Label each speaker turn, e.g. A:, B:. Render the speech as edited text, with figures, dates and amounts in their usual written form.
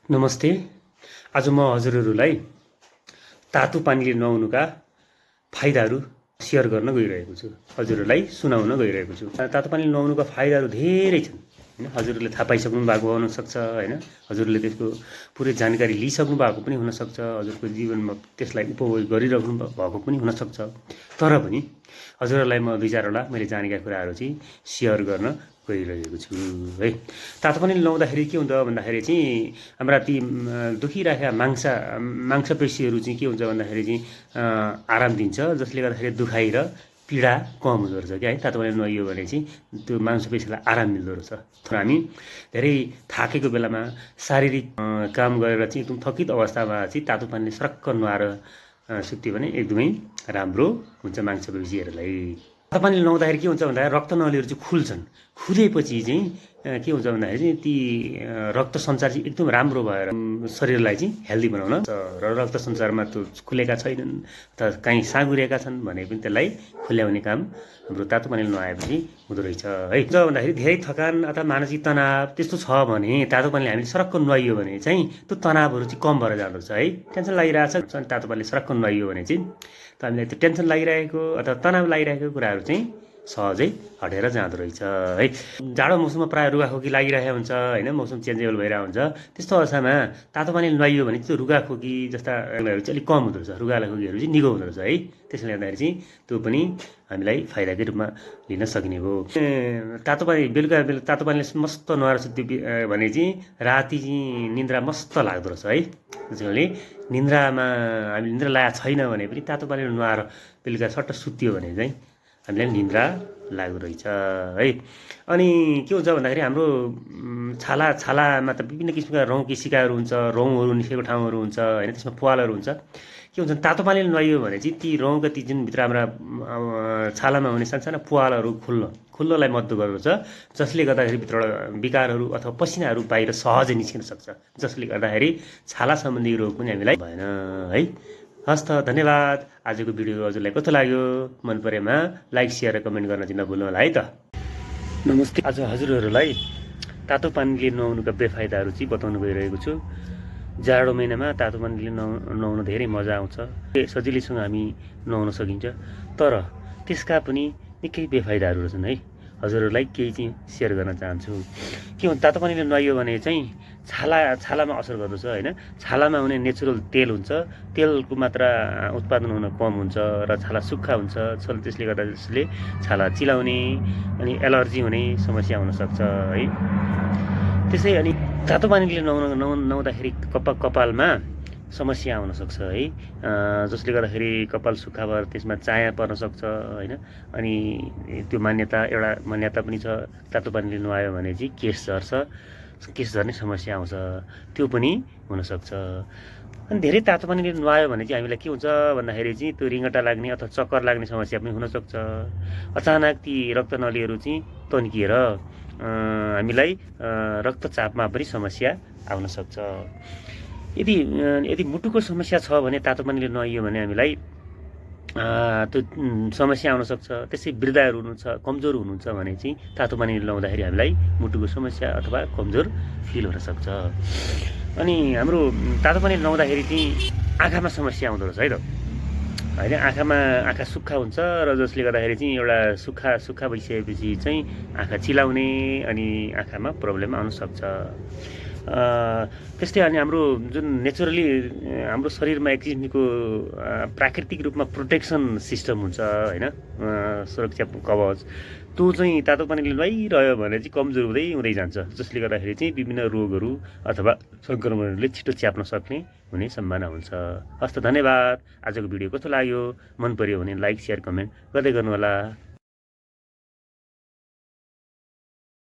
A: नमस्ते। आज म हजुरहरूलाई तातो पानीले नुहाउनुका फाइदाहरू सेयर गर्न गइरहेको छु, हजुरहरूलाई सुनाउन गइरहेको छु। तातो पानीले नुहाउनुका फाइदाहरू धेरै छन् हैन। हजुरहरूले थाहा पाइसक्नु भएको हुनसक्छ हैन। हजुरले त्यसको पुरै जानकारी लिइसक्नु भएको पनि हुनसक्छ, हजुरको जीवनमा त्यसलाई उपभोग गरिराख्नु भएको पनि हुनसक्छ। तर पनि हजुरहरूलाई म दुई चारवटा मैले जानेका कुराहरू चाहिँ सेयर गर्न गइरहेको छु है। तातो पानीले नुहाउँदाखेरि के हुन्छ भन्दाखेरि चाहिँ हाम्रा ती दुखिरहेका मांसपेशीहरू चाहिँ के हुन्छ भन्दाखेरि चाहिँ आराम दिन्छ, जसले गर्दाखेरि दुखाइ र पीडा कम हुँदो रहेछ क्या है। तातो पानीले नुहाइयो भने चाहिँ त्यो मांसपेशीलाई आराम मिल्दो रहेछ। हामी धेरै थाकेको बेलामा शारीरिक काम गरेर चाहिँ एकदम थकित अवस्थामा चाहिँ तातो पानीले सरक्क नुहाएर सुत्यो भने एकदमै राम्रो हुन्छ मांसपेशीहरूलाई। तातो पानीले नुहाउँदाखेरि के हुन्छ भन्दाखेरि रक्तनलीहरू चाहिँ खुल्छन्। खुलेपछि चाहिँ के हुन्छ भन्दाखेरि चाहिँ ती रक्त सञ्चार चाहिँ एकदम राम्रो भएर शरीरलाई चाहिँ हेल्दी बनाउन र रक्त सञ्चारमा त्यो खुलेका छैनन् अथवा कहीँ साँगुरिएका छन् भने पनि त्यसलाई खुल्याउने काम हाम्रो तातो पानीले नुहाएपछि हुँदो रहेछ है। के भन्दाखेरि धेरै थकान अथवा मानसिक तनाव त्यस्तो छ भने तातो पानीले हामीले सरक्क नुहाइयो भने चाहिँ त्यो तनावहरू चाहिँ कम भएर जाँदो रहेछ है। टेन्सन लागिरहेछ अनि तातो पानीले सरक्क नुहाइयो भने चाहिँ हामीलाई त्यो टेन्सन लागिरहेको अथवा तनाव लागिरहेको कुराहरू चाहिँ सहजै हटेर जाँदो रहेछ है। जाडो मौसममा प्रायः रुगाखोकी लागिरहेको हुन्छ होइन, मौसम चेन्जेबल भइरहेको हुन्छ। त्यस्तो अवस्थामा तातो पानीले नुहाइयो भने त्यो रुगाखोकी जस्ता चाहिँ अलिक कम हुँदो रहेछ, रुगाखोकीहरू चाहिँ निको हुँदो रहेछ है। त्यसले गर्दाखेरि चाहिँ त्यो पनि हामीलाई फाइदाकै रूपमा लिन सकिने हो। बेलुका तातो पानीले मस्त नुहाएर सुत्यो भने चाहिँ राति चाहिँ निन्द्रा मस्त लाग्दो रहेछ है। त्यसैले निन्द्रामा हामी निन्द्रा लागेको छैन भने पनि तातो पानीले नुहाएर बेलुका सट्ट सुत्यो भने चाहिँ हामीलाई निन्द्रा लाग्दो रहेछ है। अनि के हुन्छ भन्दाखेरि हाम्रो छालामा त विभिन्न किसिमका रौँ केशिकाहरू हुन्छ, रौँहरू निस्केको ठाउँहरू हुन्छ होइन, त्यसमा प्वालहरू हुन्छ। के हुन्छ तातो पानीले नुहाइयो भने चाहिँ ती रौँका ती जुन भित्र हाम्रा छालामा हुने सानसाना प्वालहरू खुल्नलाई मद्दत गर्दछ, जसले गर्दाखेरि भित्रबाट विकारहरू अथवा पसिनाहरू बाहिर सहजै निस्किन सक्छ, जसले गर्दाखेरि छाला सम्बन्धी रोग पनि हामीलाई भएन है। हस् त, धन्यवाद। आजको भिडियो हजुरलाई कस्तो लाग्यो? मन परेमा लाइक सेयर र कमेन्ट गर्न चाहिँ नभुल्नु होला है त। नमस्ते। आज हजुरहरूलाई तातो पानीले नुहाउनुका बेफाइदाहरू चाहिँ बताउनु गइरहेको छु। जाडो महिनामा तातो पानीले नुहाउन धेरै मजा आउँछ, सजिलैसँग हामी नुहाउन सकिन्छ। तर त्यसका पनि निकै बेफाइदाहरू छन् है। हजुरहरूलाई केही चाहिँ सेयर गर्न चाहन्छु। के हुन्छ तातो पानीले नुहाइयो भने चाहिँ छालामा असर गर्दछ होइन। छालामा हुने नेचुरल तेल हुन्छ, तेलको मात्रा उत्पादन हुन कम हुन्छ र छाला सुक्खा हुन्छ। त्यसले गर्दा जसले छाला चिलाउने अनि एलर्जी हुने समस्या हुनसक्छ है। त्यसै अनि तातो पानीले नुहाउँदाखेरि कपालमा समस्या आउन सक्छ है, जसले गर्दाखेरि कपाल सुक्खा भएर त्यसमा चाया पर्न सक्छ होइन। अनि त्यो एउटा मान्यता पनि छ, तातो पानीले नुहायो भने चाहिँ केश झर्ने समस्या आउँछ, त्यो पनि हुनसक्छ। अनि धेरै तातो पानीले नुहायो भने चाहिँ हामीलाई के हुन्छ भन्दाखेरि चाहिँ त्यो रिङ्गटा लाग्ने अथवा चक्कर लाग्ने समस्या पनि हुनसक्छ। अचानक ती रक्तनलीहरू चाहिँ तन्किएर हामीलाई रक्तचापमा पनि समस्या आउन सक्छ। यदि मुटुको समस्या छ भने तातो पानीले नुहाइयो भने हामीलाई त्यो समस्या आउन सक्छ। त्यसै वृद्धहरू हुनुहुन्छ, कमजोर हुनुहुन्छ भने चाहिँ तातो पानीले नुहाउँदाखेरि हामीलाई मुटुको समस्या अथवा कमजोर फिल हुनसक्छ। अनि हाम्रो तातो पानीले नुहाउँदाखेरि चाहिँ आँखामा समस्या आउँदो रहेछ है त होइन। आँखा सुक्खा हुन्छ र जसले गर्दाखेरि चाहिँ एउटा सुक्खा भइसकेपछि चाहिँ आँखा चिलाउने अनि आँखामा प्रब्लम आउन सक्छ। त्यस्तै अनि हाम्रो जुन नेचुरली हाम्रो शरीरमा एक किसिमको प्राकृतिक रूपमा प्रोटेक्सन सिस्टम हुन्छ होइन, सुरक्षा कवच, त्यो चाहिँ तातो पानीले नुहाइरह्यो भने चाहिँ कमजोर हुँदै जान्छ, जसले गर्दाखेरि चाहिँ विभिन्न रोगहरू अथवा सङ्क्रमणहरूले छिटो च्याप्न सक्ने हुने सम्भावना हुन्छ। हस् त, धन्यवाद। आजको भिडियो कस्तो लाग्यो? मन पर्यो भने लाइक सेयर कमेन्ट गर्दै गर्नुहोला।